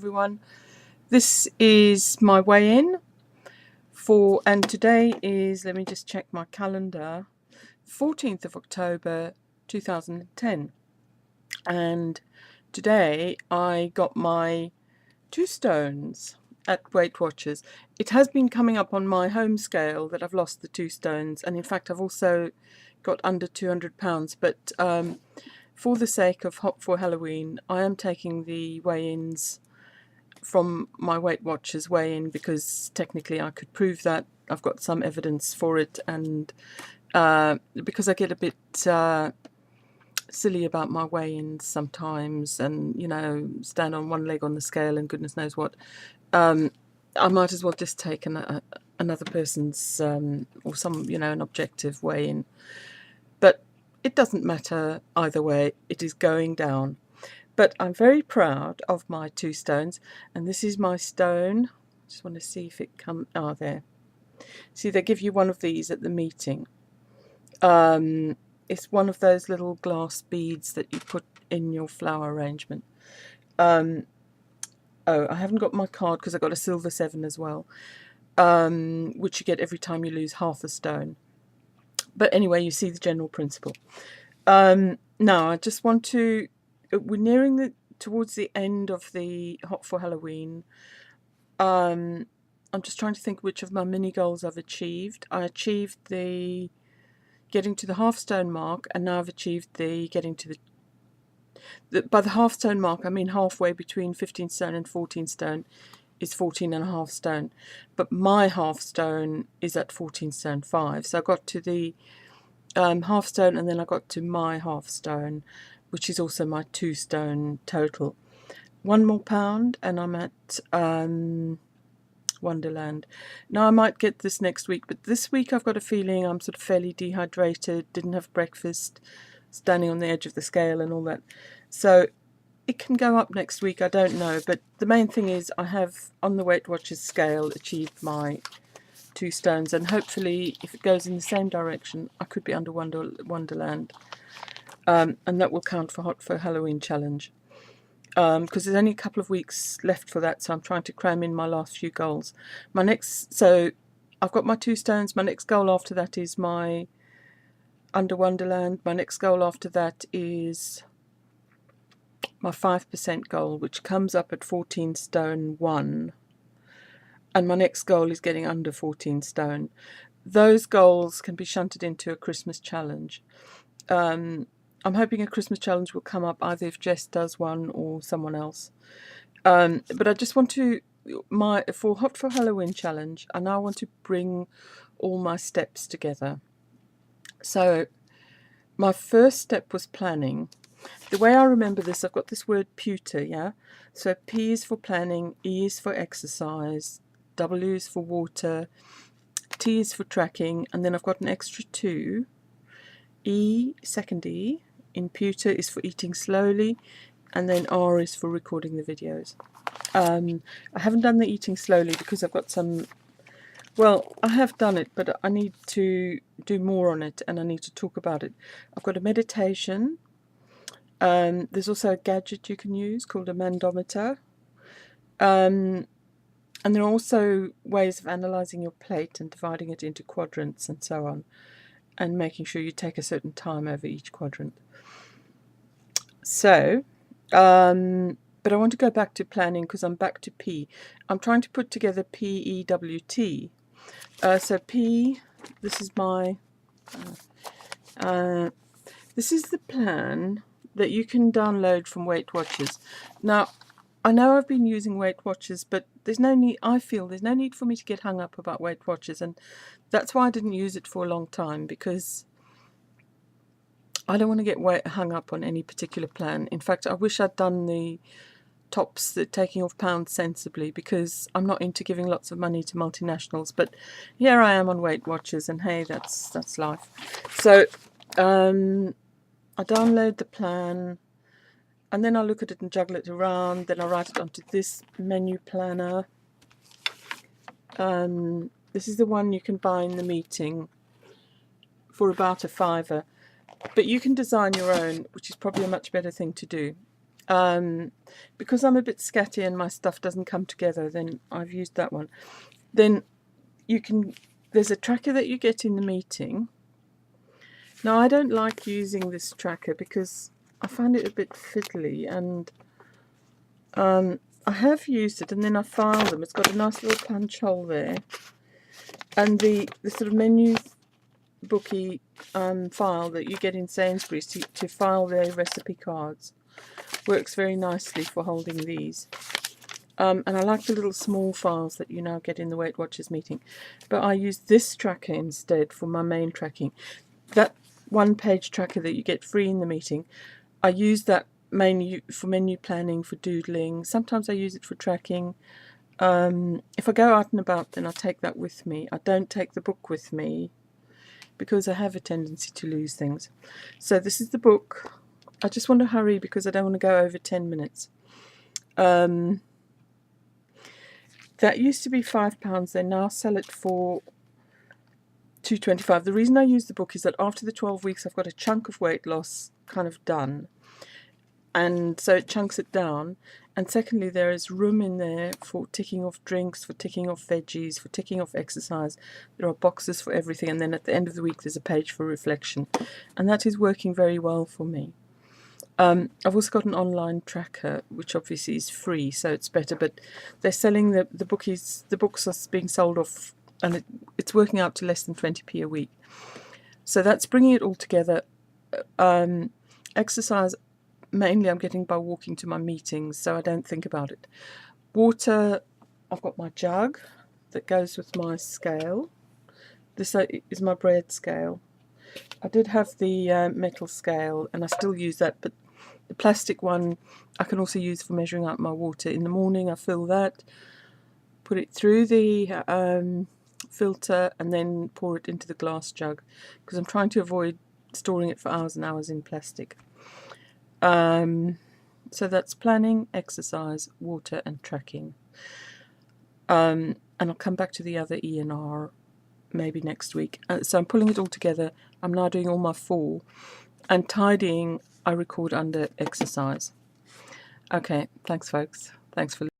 everyone. This is my weigh-in and today is, let me just check my calendar, 14th of October 2010. And today I got my 2 stones at Weight Watchers. It has been coming up on my home scale that I've lost the 2 stones, and in fact I've also got under 200 pounds, but for the sake of Hot for Halloween, I am taking the weigh-ins from my Weight Watchers weigh-in because technically I could prove that. I've got some evidence for it, and because I get a bit silly about my weigh-ins sometimes, and stand on one leg on the scale and goodness knows what, I might as well just take another person's or some an objective weigh-in. But it doesn't matter either way, it is going down. But I'm very proud of my 2 stones, and this is my stone. Just want to see if it comes. There. See, they give you one of these at the meeting. It's one of those little glass beads that you put in your flower arrangement. Oh, I haven't got my card because I got a silver 7 as well, which you get every time you lose half a stone. But anyway, you see the general principle. Now, I just want to... We're nearing towards the end of the Hot for Halloween. I'm just trying to think which of my mini goals I've achieved. I achieved the getting to the half stone mark, and now I've achieved the getting to by the half stone mark I mean halfway between 15 stone and 14 stone is 14.5 stone, but my half stone is at 14 stone 5. So I got to the half stone, and then I got to my half stone, which is also my 2 stone total. 1 more pound and I'm at Wonderland. Now I might get this next week, but this week I've got a feeling I'm sort of fairly dehydrated, didn't have breakfast, standing on the edge of the scale and all that. So it can go up next week, I don't know, but the main thing is I have, on the Weight Watchers scale, achieved my 2 stones, and hopefully if it goes in the same direction I could be under Wonderland, and that will count for Hot for Halloween challenge, because there's only a couple of weeks left for that, so I'm trying to cram in my last few goals. So I've got my 2 stones. My next goal after that is my under Wonderland. My next goal after that is my 5% goal, which comes up at 14 stone 1. And my next goal is getting under 14 stone. Those goals can be shunted into a Christmas challenge. I'm hoping a Christmas challenge will come up either if Jess does one or someone else. But I just want to, for Hot for Halloween challenge, I now want to bring all my steps together. So my first step was planning. The way I remember this, I've got this word pewter, yeah? So P is for planning, E is for exercise, W is for water, T is for tracking, and then I've got an extra 2. E, second E, in pewter is for eating slowly, and then R is for recording the videos. I haven't done the eating slowly because I've got some... Well, I have done it, but I need to do more on it, and I need to talk about it. I've got a meditation. There's also a gadget you can use called a mandometer. And there are also ways of analysing your plate and dividing it into quadrants and so on, and making sure you take a certain time over each quadrant. So, but I want to go back to planning because I'm back to P. I'm trying to put together PEWT. So P, this is my, this is the plan that you can download from Weight Watchers. Now, I know I've been using Weight Watchers, but there's no need, I feel there's no need for me to get hung up about Weight Watchers, and that's why I didn't use it for a long time, because I don't want to get hung up on any particular plan. In fact, I wish I'd done the tops, the taking off pounds sensibly, because I'm not into giving lots of money to multinationals, but here I am on Weight Watchers, and hey, that's life. So I download the plan, and then I look at it and juggle it around. Then I write it onto this menu planner. This is the one you can buy in the meeting for about a £5. But you can design your own, which is probably a much better thing to do. Because I'm a bit scatty and my stuff doesn't come together, then I've used that one. Then there's a tracker that you get in the meeting. Now, I don't like using this tracker because I find it a bit fiddly, and I have used it and then I file them. It's got a nice little punch hole there, and the sort of menu booky file that you get in Sainsbury's to file their recipe cards works very nicely for holding these. And I like the little small files that you now get in the Weight Watchers meeting, but I use this tracker instead for my main tracking. That one-page tracker that you get free in the meeting, I use that mainly for menu planning, for doodling. Sometimes I use it for tracking. If I go out and about, then I take that with me. I don't take the book with me because I have a tendency to lose things. So this is the book. I just want to hurry because I don't want to go over 10 minutes. That used to be £5. They now sell it for £2.25. The reason I use the book is that after the 12 weeks I've got a chunk of weight loss kind of done, and so it chunks it down. And secondly, there is room in there for ticking off drinks, for ticking off veggies, for ticking off exercise. There are boxes for everything, and then at the end of the week there's a page for reflection, and that is working very well for me. I've also got an online tracker, which obviously is free, so it's better, but they're selling the books are being sold off, and it's working out to less than 20p a week. So that's bringing it all together. Exercise, mainly I'm getting by walking to my meetings, so I don't think about it. Water, I've got my jug that goes with my scale. This is my bread scale. I did have the metal scale, and I still use that, but the plastic one I can also use for measuring out my water. In the morning I fill that, put it through the filter, and then pour it into the glass jug, because I'm trying to avoid storing it for hours and hours in plastic. So that's planning, exercise, water and tracking. And I'll come back to the other E&R maybe next week. So I'm pulling it all together. I'm now doing all my 4, and tidying I record under exercise. Okay, thanks folks. Thanks for listening.